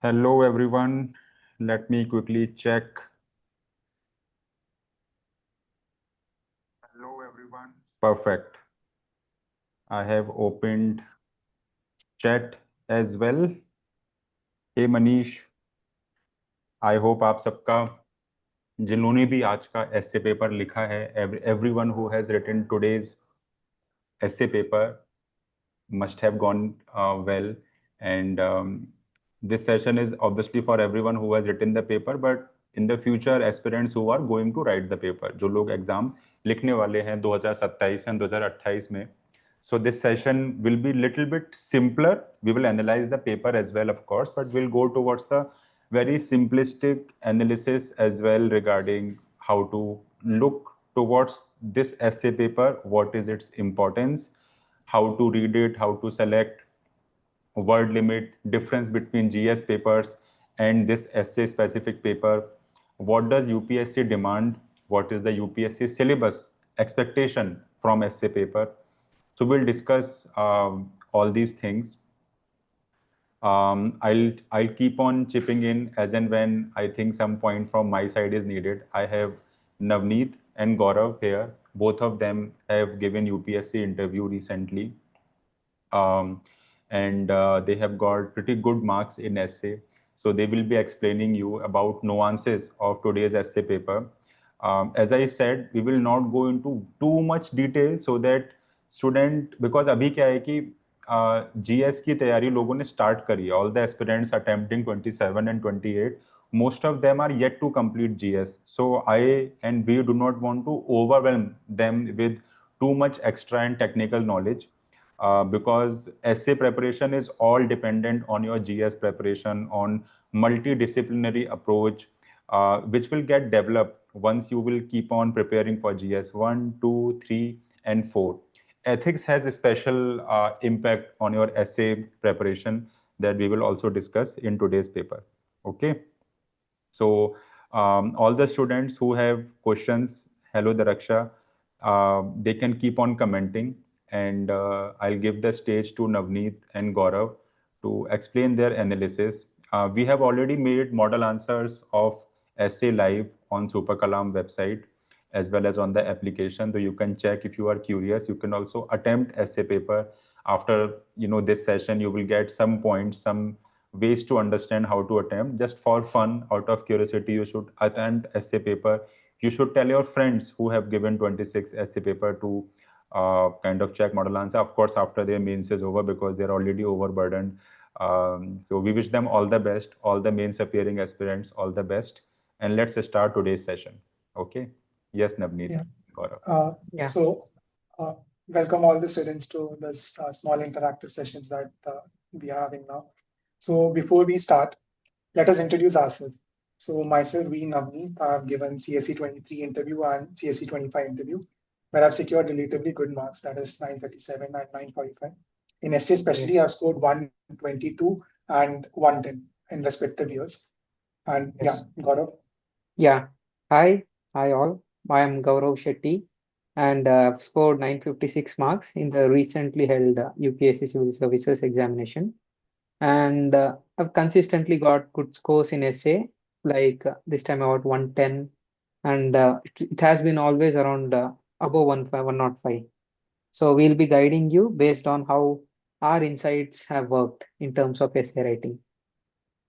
Hello everyone. Let me quickly check. Hello everyone. Perfect. I have opened chat as well. Hey Manish, I hope आप सबका जिन्होंने भी आज का essay paper लिखा है, everyone who has written today's essay paper must have gone well. And this session is obviously for everyone who has written the paper, but in the future aspirants who are going to write the paper, जो लोग exam लिखने वाले हैं 2027 and 2028 में. So this session will be little bit simpler. We will analyze the paper as well, of course, but we'll go towards the very simplistic analysis as well regarding how to look towards this essay paper, what is its importance, how to read it, how to select word limit, difference between GS papers and this essay specific paper. What does UPSC demand? What is the UPSC syllabus expectation from essay paper? So we'll discuss all these things. I'll keep on chipping in as and when I think some point from my side is needed. I have Navneet and Gaurav here. Both of them have given UPSC interview recently. And they have got pretty good marks in essay. So they will be explaining you about nuances of today's essay paper. As I said, we will not go into too much detail so that student, because अभी क्या है कि GS की तैयारी लोगों ने start करी है. All the aspirants attempting 27 and 28, most of them are yet to complete GS. So I and we do not want to overwhelm them with too much extra and technical knowledge. Because essay preparation is all dependent on your GS preparation, on multidisciplinary approach, which will get developed once you will keep on preparing for GS 1, 2, 3, and 4. Ethics has a special impact on your essay preparation that we will also discuss in today's paper. Okay. So all the students who have questions, hello Daraksha, they can keep on commenting, and I'll give the stage to Navneet and Gaurav to explain their analysis. We have already made model answers of essay live on SuperKalam website as well as on the application. So you can check if you are curious. You can also attempt essay paper. After this session, you will get some points, some ways to understand how to attempt. Just for fun, out of curiosity, you should attempt essay paper. You should tell your friends who have given 26 essay paper to kind of check model answer, of course, after their mains is over, because they're already overburdened. So we wish them all the best, all the mains appearing aspirants, all the best. And let's start today's session. Okay. Yes, Navneet. Yeah. Gaurav. Yeah. So, welcome all the students to this small interactive sessions that we are having now. So, before we start, let us introduce ourselves. So, myself, V. Navneet, I have given CSE 23 interview and CSE 25 interview, where I've secured relatively good marks, that is 937 and 945. In essay, especially, I've scored 122 and 110 in respective years. And yeah, Yes. Gaurav. Yeah. Hi all. I am Gaurav Shetty and I've scored 956 marks in the recently held UPSC Civil Services examination. And I've consistently got good scores in essay, like this time about 110, and it has been always around above 105. So we'll be guiding you based on how our insights have worked in terms of essay writing.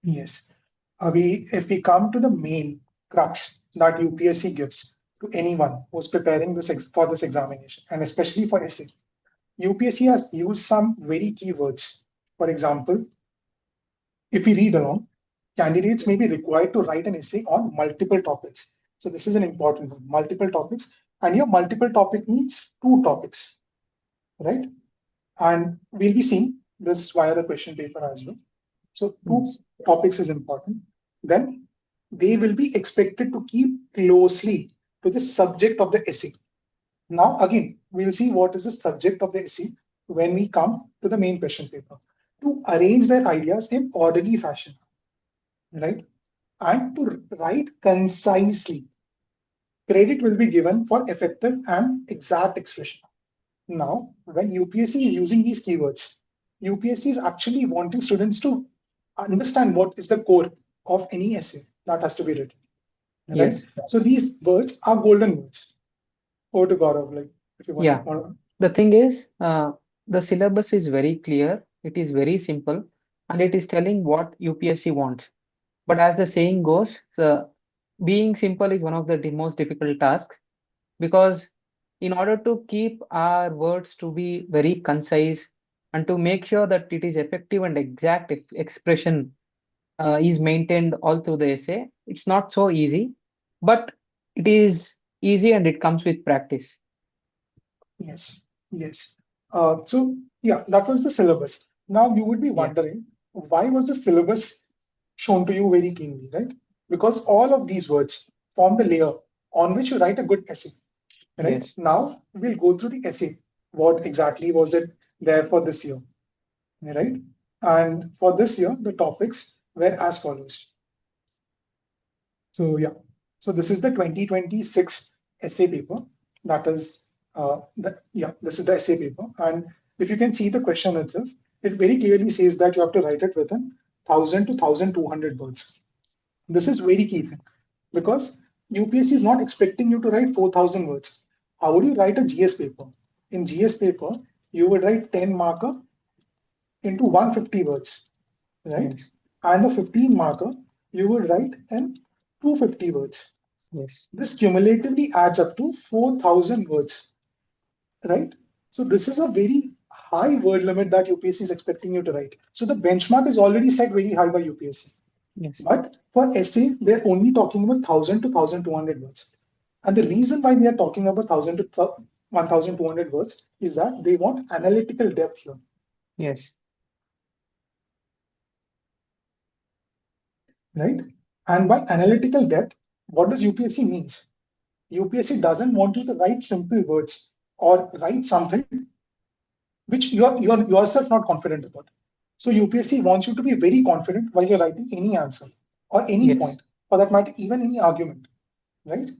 Yes. If we come to the main crux that UPSC gives to anyone who's preparing for this examination, and especially for essay, UPSC has used some very key words. For example, if we read along, candidates may be required to write an essay on multiple topics. So this is an important one, multiple topics. And here multiple topic means two topics, right? And we'll be seeing this via the question paper as well. So two Yes. topics is important. Then they will be expected to keep closely to the subject of the essay. Now, again, we'll see what is the subject of the essay when we come to the main question paper to arrange their ideas in orderly fashion, right? And to write concisely. Credit will be given for effective and exact expression. Now, when UPSC is using these keywords, UPSC is actually wanting students to understand what is the core of any essay that has to be written. Right? Yes. So these words are golden words. Over to Gaurav, like if you want Yeah. to. The thing is, the syllabus is very clear, it is very simple, and it is telling what UPSC wants. But as the saying goes, being simple is one of the most difficult tasks, because in order to keep our words to be very concise and to make sure that it is effective and exact expression is maintained all through the essay, it's not so easy, but it is easy and it comes with practice. Yes, yes. So yeah, that was the syllabus. Now you would be Yeah. wondering, why was the syllabus shown to you very keenly, right? Because all of these words form the layer on which you write a good essay, right? Yes. Now we'll go through the essay. What exactly was it there for this year, right? And for this year, the topics were as follows. So yeah, so this is the 2026 essay paper. That is this is the essay paper. And if you can see the question itself, it very clearly says that you have to write it within 1000 to 1200 words. This is very key thing because UPSC is not expecting you to write 4000 words. How would you write a GS paper? In GS paper, you would write 10 marker into 150 words, right? Yes. And a 15 marker, you would write in 250 words. Yes. This cumulatively adds up to 4000 words, right? So this is a very high word limit that UPSC is expecting you to write. So the benchmark is already set very high by UPSC. Yes. But for essay, they're only talking about 1000 to 1200 words. And the reason why they are talking about 1000 to 1200 words is that they want analytical depth here, Yes. right? And by analytical depth, what does UPSC means? UPSC doesn't want you to write simple words or write something which you are yourself not confident about. So UPSC wants you to be very confident while you're writing any answer or any Yes. point, for that matter, even any argument, right?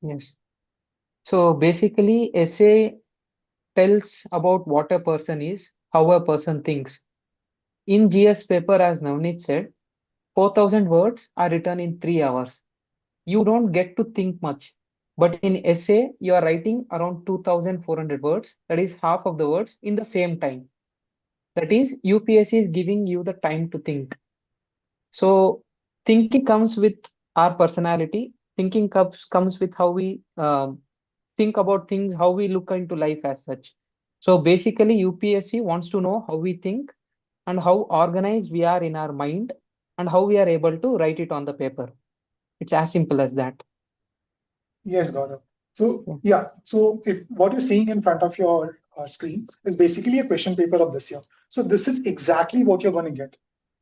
Yes. So basically, essay tells about what a person is, how a person thinks. In GS paper, as Navneet said, 4000 words are written in 3 hours. You don't get to think much. But in essay, you are writing around 2400 words, that is half of the words in the same time. That is, UPSC is giving you the time to think. So, thinking comes with our personality, thinking comes with how we think about things, how we look into life as such. So, basically, UPSC wants to know how we think and how organized we are in our mind and how we are able to write it on the paper. It's as simple as that. Yes, Gaurav. So Yeah. yeah, so if what you're seeing in front of your screen is basically a question paper of this year. So this is exactly what you're going to get.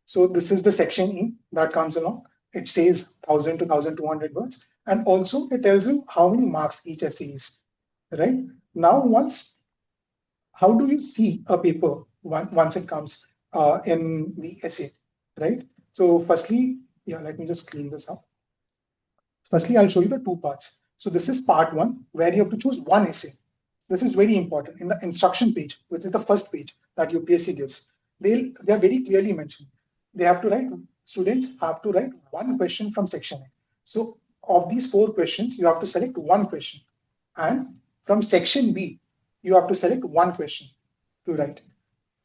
So this is the section E that comes along. It says 1000 to 1200 words, and also it tells you how many marks each essay is. Right now, how do you see a paper once it comes in the essay, right? So firstly, yeah, let me just clean this up. Firstly, I'll show you the two parts. So this is part one, where you have to choose one essay. This is very important. In the instruction page, which is the first page that UPSC gives, they are very clearly mentioned. They have to write, students have to write one question from section A. So of these four questions, you have to select one question. And from section B, you have to select one question to write,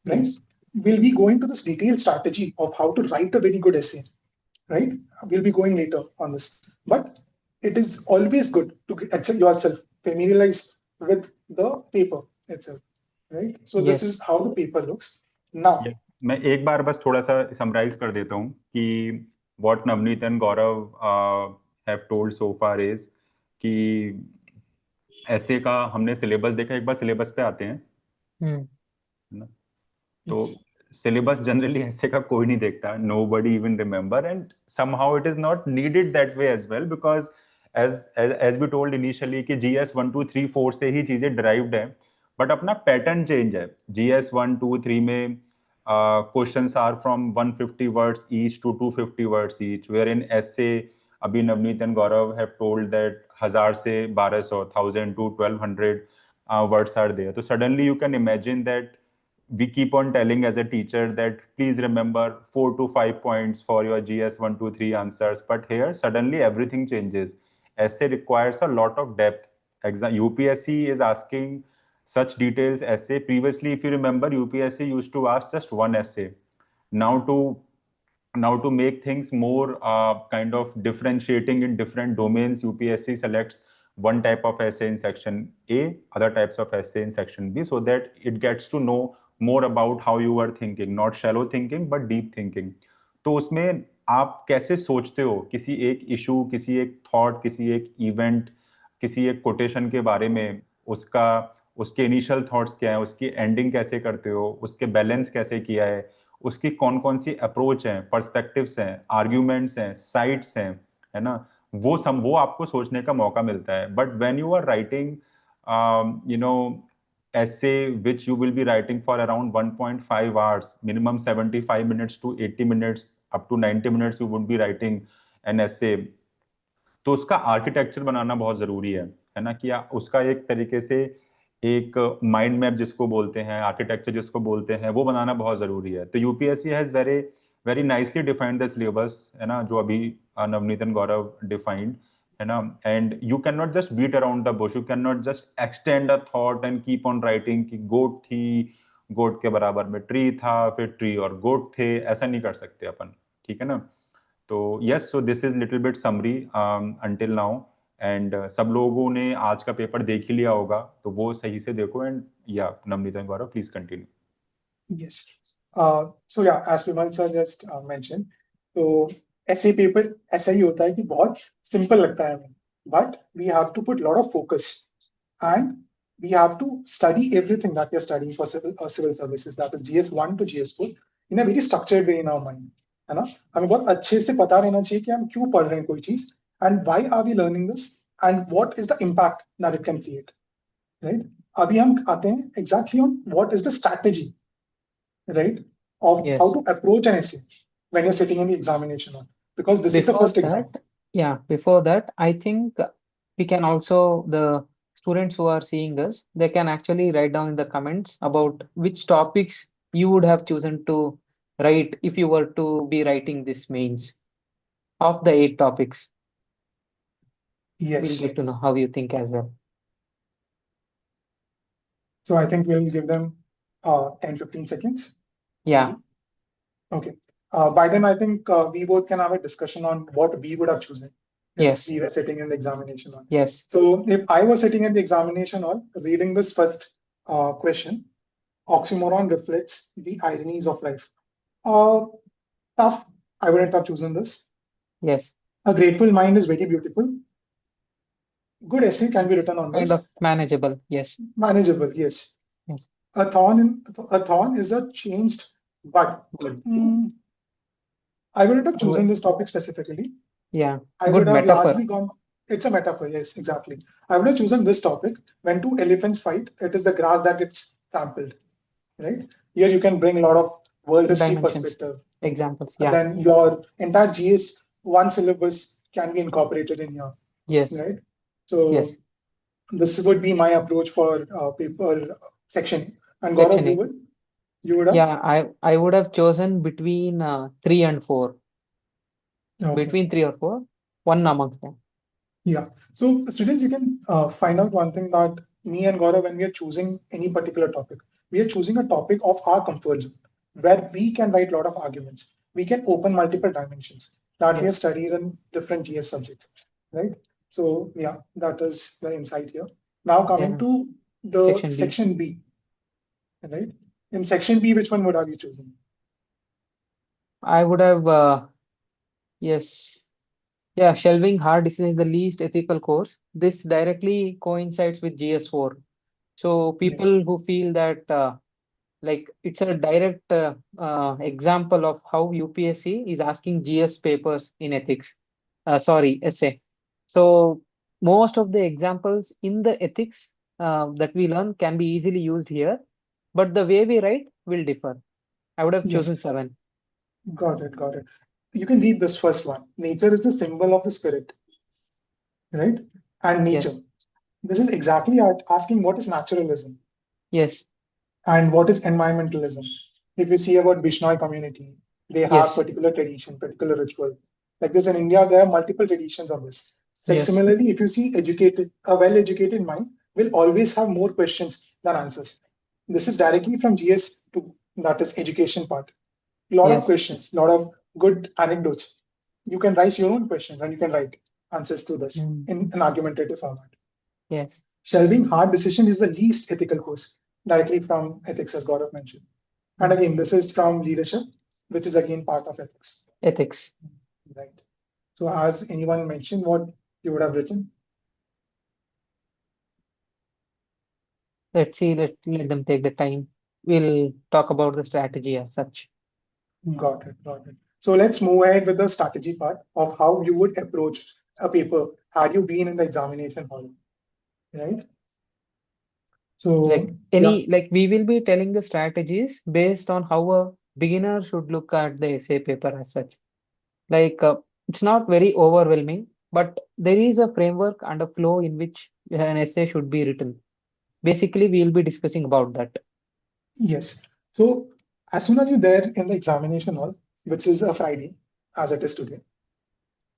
right? Yes. We'll be going to this detailed strategy of how to write a very good essay, right? We'll be going later on this. But it is always good to get yourself familiarized with the paper itself, right? So this is Yes. how the paper looks. Now, मैं एक बार बस थोड़ा सा summarise कर देता हूँ कि what Navneet and Gaurav have told so far is कि ऐसे का हमने सिलेबस देखा, एक बार सिलेबस पे आते हैं, Hmm. है ना? तो सिलेबस जनरली ऐसे का कोई नहीं देखता, nobody even remember, and somehow it is not needed that way as well, because as we told initially कि GS 1 2 3 4 से ही चीजें derived है, but अपना पैटर्न चेंज है. GS 1 2 3 में questions are from 150 words each to 250 words each, wherein essay अभी Navneet and Gaurav have told that 1000 से 1200, 1000 to 1200 words are there. So suddenly you can imagine that we keep on telling as a teacher that please remember 4 to 5 points for your GS 1, 2, 3 answers. But here suddenly everything changes. Essay requires a lot of depth. UPSC is asking such details essay. Previously, if you remember, UPSC used to ask just one essay. Now to make things more kind of differentiating in different domains, UPSC selects one type of essay in section A, other types of essay in section B, so that it gets to know more about how you are thinking, not shallow thinking but deep thinking. तो उसमें आप कैसे सोचते हो किसी एक issue, किसी एक थॉट, किसी एक इवेंट, किसी एक कोटेशन के बारे में, उसका उसके इनिशियल थॉट्स क्या है, उसकी एंडिंग कैसे करते हो, उसके बैलेंस कैसे किया है, उसकी कौन कौन सी अप्रोच है, पर्सपेक्टिव्स हैं, आर्ग्यूमेंट्स हैं, साइट्स हैं, है ना, वो आपको सोचने का मौका मिलता है. But when you are writing you know essay which you will be writing for around 1.5 hours, minimum 75 minutes to 80 minutes, up to 90 minutes you would be writing an essay. तो उसका आर्किटेक्चर बनाना बहुत जरूरी है ना, कि उसका एक तरीके से एक माइंड मैप जिसको बोलते हैं, आर्किटेक्चर जिसको बोलते हैं, वो बनाना बहुत जरूरी है. तो UPSC has very very nicely defined the syllabus, है ना, जो अभी नवनीत एंड गौरव डिफाइंड, है ना. And you can not just beat around the bush, you can not just extend a thought and keep on writing कि गोट थी, गोट के बराबर में ट्री था, फिर ट्री और गोट थे, ऐसा नहीं कर सकते अपन, ठीक है ना. तो yes, so this is little bit summary until now. And सब लोगों ने आज का पेपर देख ही लिया होगा, तो वो सही से देखो. एंड या Navneet and Gaurav please continue. Yes. So yeah, as Vimal sir just mentioned, तो ऐसे पेपर ऐसा ही होता है कि बहुत सिंपल लगता है हमें, but we have to put lot of focus and we have to study everything that we are studying for civil services, that is GS1 to GS4 in a very structured way in our mind, है ना. हमें बहुत अच्छे से पता रहना चाहिए कि हम क्यों पढ़ रहे हैं कोई चीज, and why are we learning this and what is the impact that it can create, right? अभी हम आते हैं exactly on what is the strategy, right, of how Yes. to approach an essay when you're sitting in the examination hall, because this is the Before first exam. that, yeah, before that, I think we can also, the students who are seeing us, they can actually write down in the comments about which topics you would have chosen to write if you were to be writing this mains of the 8 topics. We'll Yes. get to know how you think as well. So I think we'll give them 10-15 seconds. Yeah, maybe. Okay. By then, I think we both can have a discussion on what we would have chosen if yes, we were sitting in the examination hall. yes, So if I was sitting in the examination hall reading this first question, oxymoron reflects the ironies of life. Tough. I wouldn't have chosen this. yes. A grateful mind is very beautiful. Good essay can be written on Kind this. of manageable. Yes, Manageable, yes. yes. A thorn is a changed bud. Good. I wouldn't have I chosen would- this topic specifically. Yeah, I good would have metaphor. largely gone. It's a metaphor, yes, exactly. I would have chosen this topic. When two elephants fight, it is the grass that gets trampled, right? Here you can bring a lot of world history Dimensions, perspective. examples. And Yeah, then your entire GS1 syllabus can be incorporated in here, yes, right? So yes. this would be my approach for paper section. And Gaurav, Section A. you would have? Yeah, I would have chosen between 3 and 4. Okay. Between 3 or 4, one amongst them. Yeah. So students, you can find out one thing, that me and Gaurav, when we are choosing any particular topic, we are choosing a topic of our comfort zone where we can write a lot of arguments. We can open multiple dimensions that we have Yes. studied in different GS subjects, right? So yeah, that is the insight here. Now coming Yeah. to the Section B. section B, right? In section B, which one would have you chosen? I would have, yes. Yeah, shelving hard decision is the least ethical course. This directly coincides with GS4. So Yes. people who feel that like it's a direct example of how UPSC is asking GS papers in ethics. Sorry, essay. So most of the examples in the ethics that we learn can be easily used here, but the way we write will differ. I would have chosen Yes. 7. Got it. Got it. You can read this first one. Nature is the symbol of the spirit, right? And nature. Yes, This is exactly asking what is naturalism. yes, And what is environmentalism? If you see about Bishnoi community, they have Yes. particular tradition, particular ritual. Like this in India, there are multiple traditions on this. So Yes. similarly, if you see a well-educated mind will always have more questions than answers. This is directly from GS to that is education part. A lot of Yes. questions, a lot of good anecdotes. You can raise your own questions and you can write answers to this Mm. in an argumentative format. Yes. Shelving hard decision is the least ethical course, directly from ethics, as Gaurav mentioned. And Mm. again, this is from leadership, which is again part of ethics. Ethics. Right. So, as anyone mentioned, what you would have written? Let's see. Let them take the time. We'll talk about the strategy as such. Got it. Got it. So, let's move ahead with the strategy part of how you would approach a paper had you been in the examination hall. Right. So, yeah. Like we will be telling the strategies based on how a beginner should look at the essay paper as such. Like it's not very overwhelming, but there is a framework and a flow in which an essay should be written. Basically, we will be discussing about that. Yes. So, as soon as you're there in the examination hall, which is a Friday, as it is today,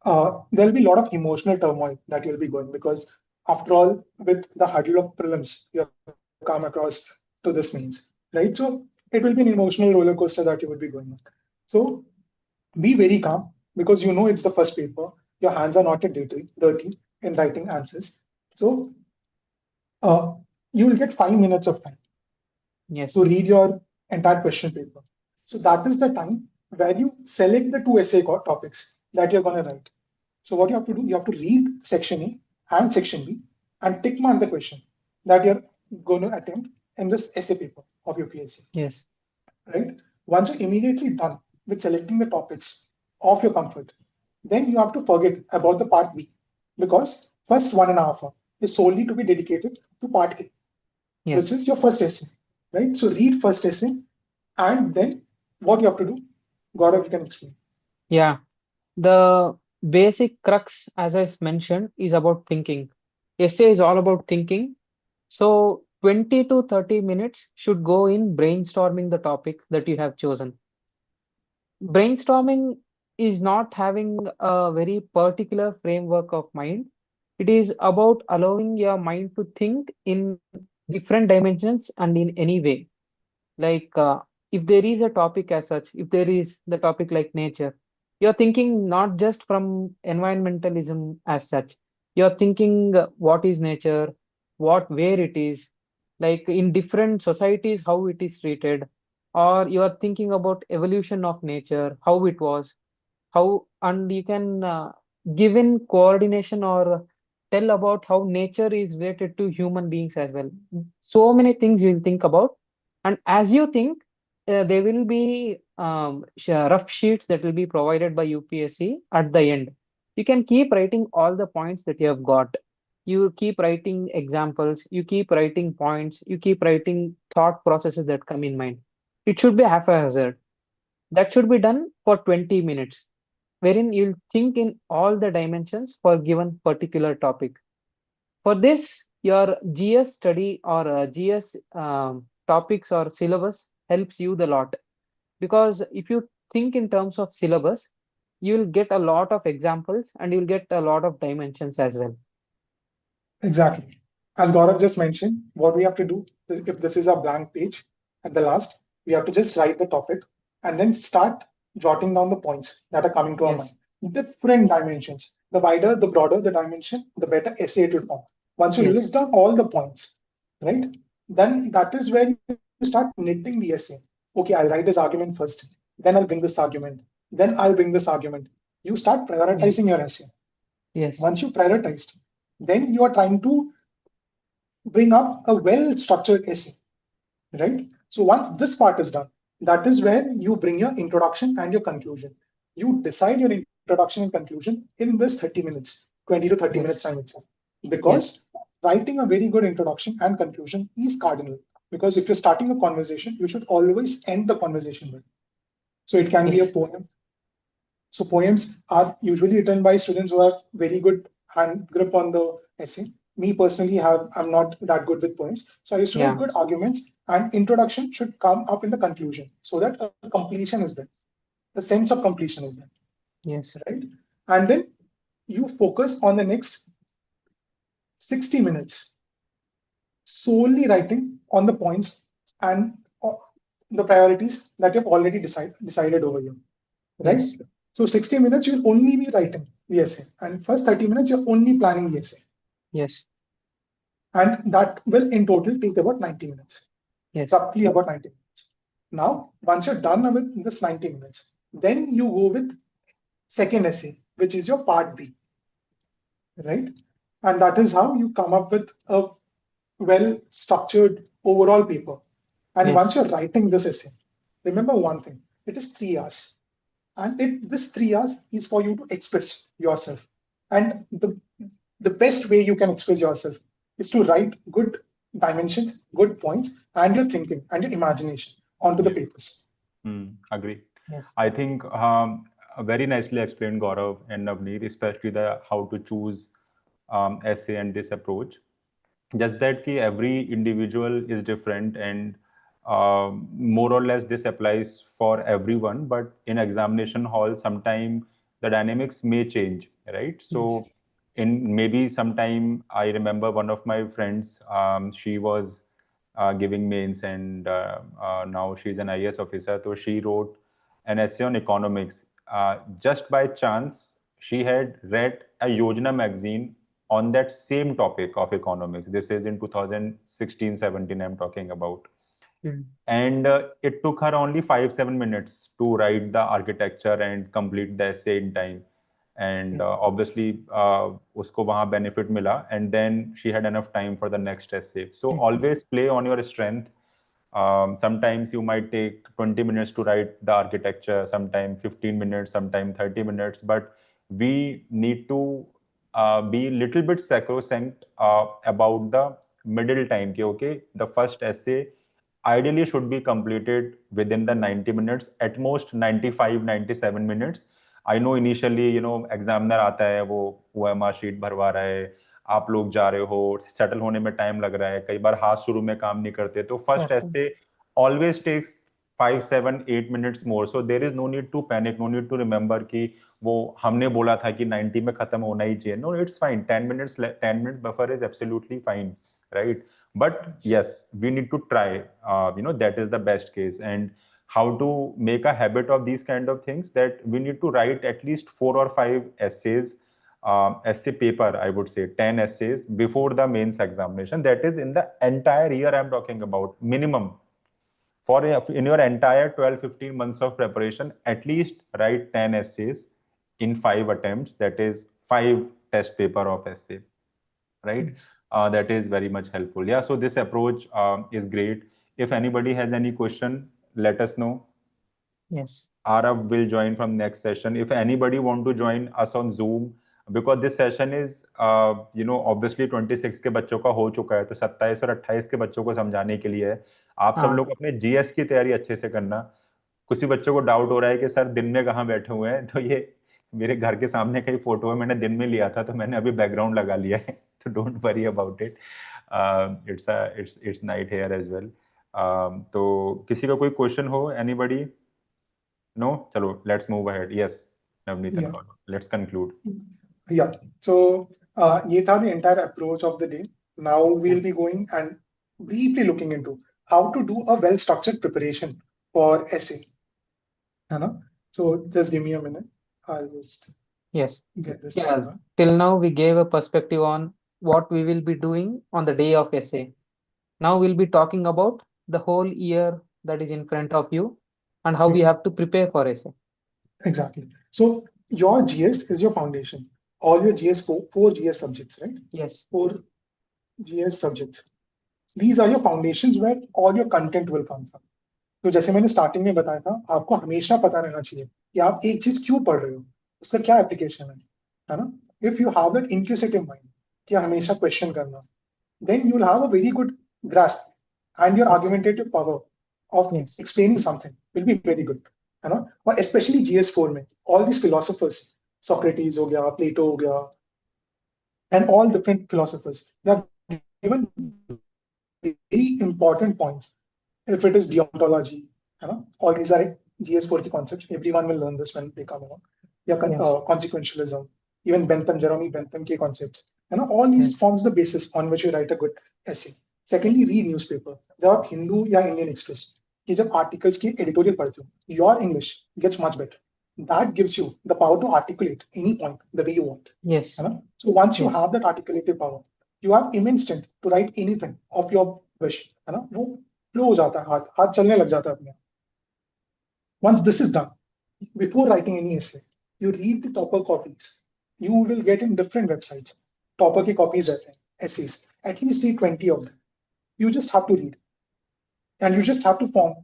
there'll be a lot of emotional turmoil that you'll be going because after all with the hurdle of prelims you have come across to this means, right? So it will be an emotional roller coaster that you would be going on. So be very calm because you know it's the first paper, your hands are not yet dirty in writing answers. So uh, you will get 5 minutes of time to Yes. read your entire question paper. So that is the time where you select the two essay topics that you're going to write. So what you have to do, you have to read section A and section B and tick mark the question that you're going to attempt in this essay paper of your PSC, Yes. right? Once you're immediately done with selecting the topics of your comfort, then you have to forget about the part B because first 1.5 hour is solely to be dedicated to part A, which Yes. is your first essay, right? So read first essay and then what you have to do, Gaurav, you can explain. Yeah. The basic crux, as I mentioned, is about thinking. Essay is all about thinking. So 20 to 30 minutes should go in brainstorming the topic that you have chosen. Brainstorming is not having a very particular framework of mind. It is about allowing your mind to think in different dimensions and in any way. Like if there is a topic as such, if there is the topic like nature, you're thinking not just from environmentalism as such. You're thinking what is nature, what where it is, like in different societies how it is treated, or you are thinking about evolution of nature, how it was, how, and you can give in coordination or tell about how nature is related to human beings as well. So many things you'll think about, and as you think, there will be rough sheets that will be provided by UPSC at the end. You can keep writing all the points that you have got. You keep writing examples, you keep writing points, you keep writing thought processes that come in mind. It should be haphazard. That should be done for 20 minutes, wherein you'll think in all the dimensions for given particular topic. For this, your GS study or GS topics or syllabus helps you the lot, because if you think in terms of syllabus, you'll get a lot of examples and you'll get a lot of dimensions as well. Exactly. As Gaurav just mentioned, what we have to do, if this is a blank page at the last, we have to just write the topic and then start jotting down the points that are coming to our mind. Yes, Different dimensions. The wider, the broader the dimension, the better essay it will form. Once you yes, list down all the points, right, then that is where you start knitting the essay. Okay, I'll write this argument first, then I'll bring this argument, then I'll bring this argument. You start prioritizing yes, your essay. yes, Once you prioritized, then you are trying to bring up a well structured essay, right? So once this part is done, that is where you bring your introduction and your conclusion. You decide your introduction and conclusion in this 30 minutes, 20 to 30 minutes time yes, itself. yes, Because writing a very good introduction and conclusion is cardinal. Because if you're starting a conversation, you should always end the conversation with. So it can be a yes, poem. So poems are usually written by students who have very good hand grip on the essay. Me personally, I'm not that good with poems. So I used to write yeah, good arguments and introduction should come up in the conclusion, so that a completion is there, the sense of completion is there, Yes. right? And then you focus on the next 60 minutes solely writing on the points and the priorities that you've already decided over here, right? Yes. So 60 minutes you'll only be writing the essay, and first 30 minutes you're only planning the essay, Yes. and that will in total take about 90 minutes, Yes. roughly about 90 minutes. Now, once you're done with this 90 minutes, then you go with second essay, which is your part B, right? And that is how you come up with a well-structured overall paper. And once Yes. you're writing this essay, remember one thing, it is 3 hours. And this 3 hours is for you to express yourself. And the best way you can express yourself is to write good dimensions, good points, and your thinking and your imagination onto the papers. Agree. Yes. I think very nicely explained, Gaurav and Navneet, especially the how to choose essay and this approach. Just that ki every individual is different, and more or less this applies for everyone. But in examination hall, sometime the dynamics may change, right? So in maybe sometime, I remember one of my friends, she was giving mains, and now she's an IAS officer. So she wrote an essay on economics. Just by chance, she had read a Yojana magazine on that same topic of economics. This is in 2016-17 I'm talking about. And it took her only 5-7 minutes to write the architecture and complete the essay in time. And obviously, usko wahan benefit mila, and then she had enough time for the next essay. So always play on your strength. Sometimes you might take 20 minutes to write the architecture, sometimes 15 minutes, sometimes 30 minutes, but we need to be a little bit sacrosanct about the middle time. Okay, the first essay ideally should be completed within the 90 minutes, at most 95-97 minutes. I know initially, examiner आता है, वो OMR sheet भरवा रहा है, आप लोग जा रहे हो, सेटल होने में टाइम लग रहा है, कई बार हाथ शुरू में काम नहीं करते, तो फर्स्ट ऐसे always takes 5-7-8 minutes more. So there is no need to panic, no need to remember कि वो हमने बोला था कि 90 में खत्म होना ही चाहिए. No, it's fine. 10 minute buffer is absolutely fine, right? But yes, we need to try. That is the best case. And how to make a habit of these kind of things, that we need to write at least 4 or 5 essays, essay paper, I would say 10 essays before the mains examination. That is in the entire year I'm talking about, minimum. For in your entire 12-15 months of preparation, at least write 10 essays in 5 attempts. That is 5 test paper of essay, right? That is very much helpful. Yeah, so this approach is great. If anybody has any question, let us know. Yes. Arav will join from next session. If anybody want to join us on Zoom, because this session is, obviously 26 के बच्चों का हो चुका है, तो 27 और 28 के बच्चों को समझाने के लिए है. आप सब लोग अपने जीएस की तैयारी अच्छे से करना. किसी बच्चों को डाउट हो रहा है कि सर दिन में कहाँ बैठे हुए हैं, तो ये मेरे घर के सामने कई फोटो है, मैंने दिन में लिया था, तो मैंने अभी बैकग्राउंड लगा लिया है, तो don't worry about it. It's night here as well. तो किसी का कोई क्वेश्चन हो, anybody? No? Chalo, let's move ahead. Yes, Navneet and Gaurav. Let's conclude. Yeah. So, ye tha the entire approach of the day. Now we'll be going and briefly looking into how to do a well-structured preparation for essay. So just give me a minute. I'll just get this. Till now we gave a perspective on what we will be doing on the day of essay. Now we'll be talking about the whole year that is in front of you and how we have to prepare for essay. Exactly. So your GS is your foundation. All your GS, four GS subjects, right? Yes. 4 GS subjects. These are your foundations where all your content will come from. तो जैसे मैंने starting में बताया था, आपको हमेशा पता रहना चाहिए कि आप एक चीज क्यों पढ़ रहे हो, उसका क्या एप्लीकेशन है ना? If you have that inquisitive mind कि हमेशा क्वेश्चन करना, then you will have a very good grasp and your argumentative power of explaining something will be very good, है ना? और स्पेशली GS4 में ऑल दिस फिलोसोफर्स, सोक्रेटिस हो गया, Plato हो गया, and all different philosophers, they have given very important points if it is deontology, all these are GS4 key concepts. Everyone will learn this when they come along. Yeah, consequentialism, even Jeremy Bentham key concepts. All these forms the basis on which you write a good essay. Secondly, read newspaper. जब आप हिंदू या Indian express की जब articles की editorial पढ़ते हो, your English gets much better. That gives you the power to articulate any point the way you want. Yes. So once you have that articulative power, you have immense strength to write anything of your wish. वो flow हो जाता है, हाथ चलने लग जाता है अपने. Once this is done, before writing any essay, you read the topper copies. You will get in different websites. Topper की copies रहते हैं, essays. At least read 20 of them. You just have to read. And you just have to form,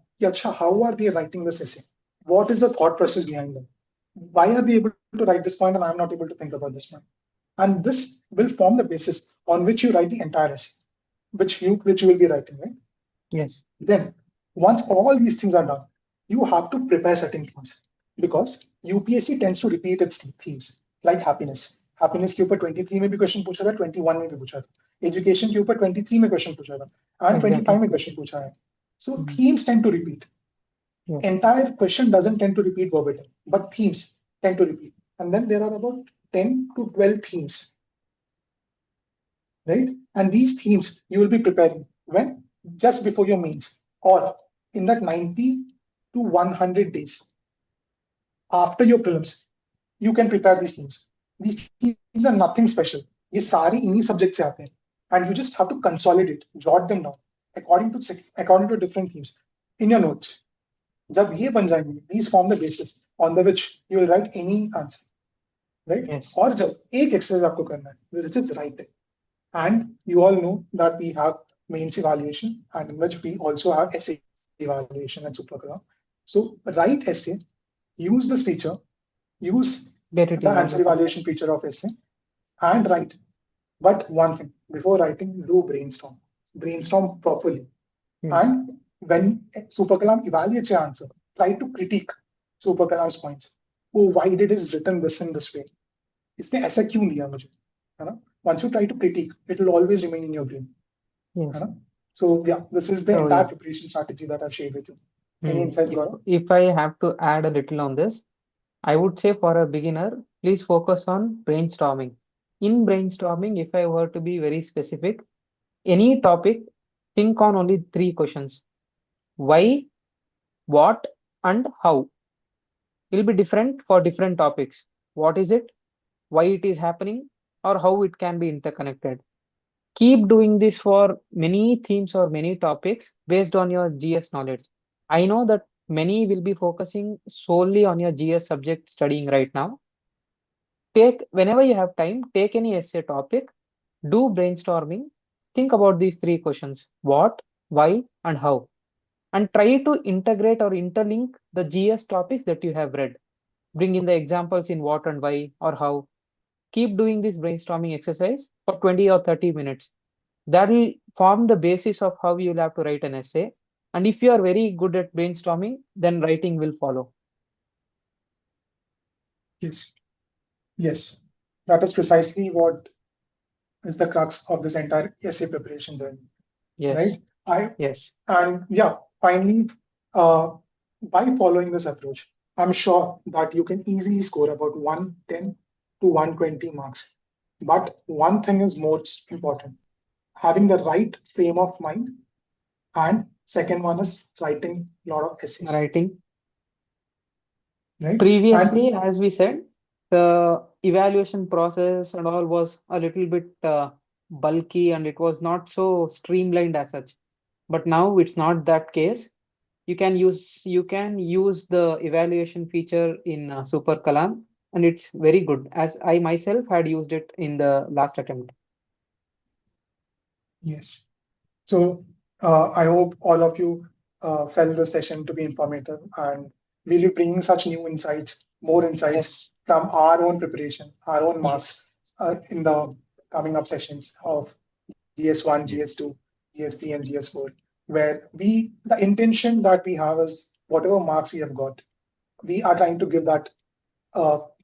how are they writing this essay? What is the thought process behind them? Why are they able to write this point and I'm not able to think about this point? And this will form the basis on which you write the entire essay, which you will be writing, right? Yes. Then, once all these things are done, you have to prepare certain themes because UPSC tends to repeat its themes, like happiness. Happiness के ऊपर 23 में भी question पूछा था, 21 में भी पूछा था. Education के ऊपर 23 में क्वेश्चन पूछा था, and 25 में क्वेश्चन पूछा है. So themes tend to repeat. Entire question doesn't tend to repeat verbatim, but themes tend to repeat. And then there are about 10 to 12 themes, right? And these themes you will be preparing when? Just before your mains or in that 90 to 100 days after your prelims, you can prepare these themes. These themes are nothing special. ये सारी इन्हीं subjects से आते हैं, and you just have to consolidate, jot them down according to different themes in your notes. जब ये बन जाएंगे, these form the basis on the which you will write any answer, right? Yes. और जब एक exercise आपको करना है, which is writing, and you all know that we have mains evaluation and in which we also have essay evaluation and SuperKalam. So write essay, use this feature, use the answer evaluation feature of essay, and write. But one thing, before writing, do brainstorm properly. And when SuperKalam evaluates your answer, try to critique SuperKalam's points. Oh, why did it written this in this way? इसने ऐसा क्यों दिया मुझे? है ना? Once you try to critique, it will always remain in your brain. Yes. So yeah, this is the entire preparation strategy that I've shared with you. Any insights, Gaurav? If I have to add a little on this, I would say for a beginner, please focus on brainstorming. In brainstorming, if I were to be very specific, any topic, think on only 3 questions. Why, what, and how. It will be different for different topics. What is it? Why it is happening? Or how it can be interconnected. Keep doing this for many themes or many topics based on your GS knowledge. I know that many will be focusing solely on your GS subject studying right now. Whenever you have time, take any essay topic, do brainstorming, think about these 3 questions: what, why, and how, and try to integrate or interlink the GS topics that you have read. Bring in the examples in what and why or how. Keep doing this brainstorming exercise for 20 or 30 minutes. That will form the basis of how you will have to write an essay. And if you are very good at brainstorming, then writing will follow. Yes. That is precisely what is the crux of this entire essay preparation journey. Yes. Right? Yes. And yeah, finally, by following this approach, I'm sure that you can easily score about 110 to 120 marks. But one thing is most important, having the right frame of mind, and second one is writing a lot of essays. Writing. Right? Previously, as we said, the evaluation process and all was a little bit bulky and it was not so streamlined as such. But now it's not that case. You can use the evaluation feature in SuperKalam, and it's very good, as I myself had used it in the last attempt. Yes. So I hope all of you felt the session to be informative, and we'll be bringing such new insights, more insights from our own preparation, our own marks in the coming up sessions of GS1, GS2, GS3, and GS4, where the intention that we have is whatever marks we have got, we are trying to give that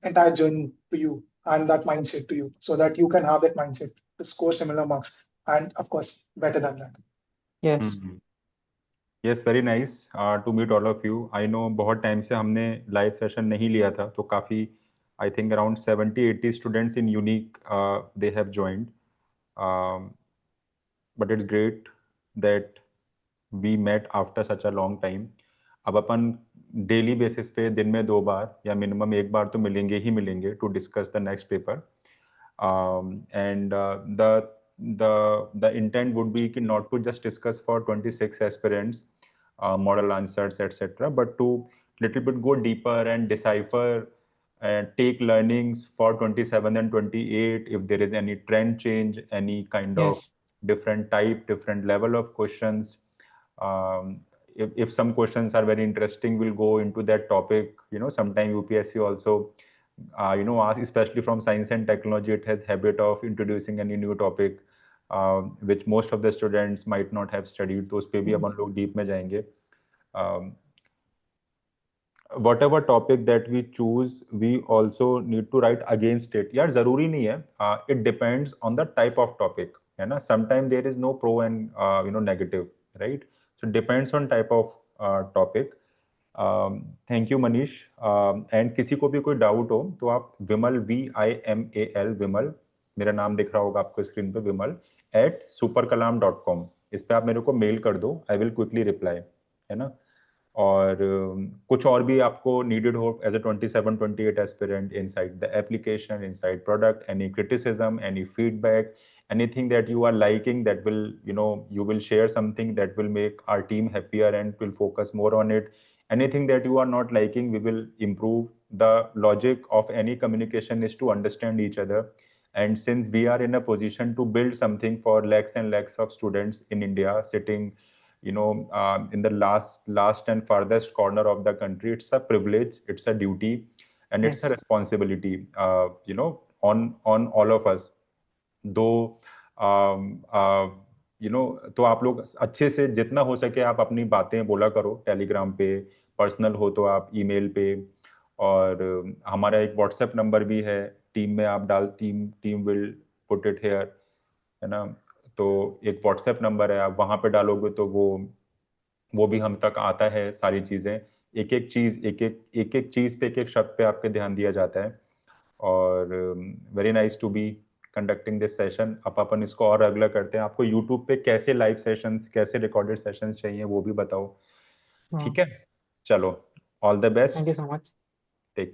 entire journey to you and that mindset to you so that you can have that mindset to score similar marks and, of course, better than that. Yes. Yes, very nice to meet all of you. I know बहुत time से हमने live session नहीं लिया था, तो काफ़ी, I think around 70-80 students in unique they have joined, but it's great that we met after such a long time. अब अपन डेली बेसिस पे दिन में 2 बार या मिनिमम 1 बार तो मिलेंगे ही मिलेंगे to discuss the next paper. And the intent would be not to just discuss for 26 aspirants model answers etc., but to little bit go deeper and decipher and take learnings for 27 and 28, if there is any trend change, any kind of Yes, different type, different level of questions. If some questions are very interesting, we'll go into that topic. Sometime UPSC also ask, especially from science and technology, it has habit of introducing any new topic, which most of the students might not have studied. तो उस पे भी अपन लोग deep में जाएंगे. Um, whatever topic that we choose, we also need to write against it. यार जरूरी नहीं है. It depends on the type of topic, है ना. Sometimes there is no pro and negative, right? So it depends on type of topic. Thank you Manish. And किसी को भी कोई डाउट हो तो आप विमल, VIMAL, विमल, मेरा नाम दिख रहा होगा आपको स्क्रीन पे, विमल @superkalam.com, इस पे आप मेरे को मेल कर दो, आई विल क्विकली रिप्लाई, है ना। और कुछ और भी आपको नीडेड हो as a 27-28 aspirant, inside the application, inside product, any criticism, any feedback, anything that you are liking, that will you will share something that will make our team happier and will focus more on it. Anything that you are not liking, we will improve. The logic of any communication is to understand each other, and since we are in a position to build something for lakhs and lakhs of students in India sitting in the last and farthest corner of the country, it's a privilege, it's a duty, and it's a yes, responsibility on all of us. दो तो आप लोग अच्छे से जितना हो सके आप अपनी बातें बोला करो टेलीग्राम पे, पर्सनल हो तो आप ईमेल पे, और हमारा एक व्हाट्सएप नंबर भी है, टीम में आप team will put it here, है ना। तो एक व्हाट्सएप नंबर है, आप वहाँ पे डालोगे तो वो भी हम तक आता है सारी चीज़ें, एक एक चीज़, एक एक चीज़ पे, एक एक शब्द पे आपके ध्यान दिया जाता है। और very nice to be conducting this session. अब अपन इसको और अगला करते हैं। आपको यूट्यूब पे कैसे लाइव सेशंस, कैसे रिकॉर्डेड सेशंस चाहिए वो भी बताओ, हाँ, ठीक है। चलो, all the thank best. you so much.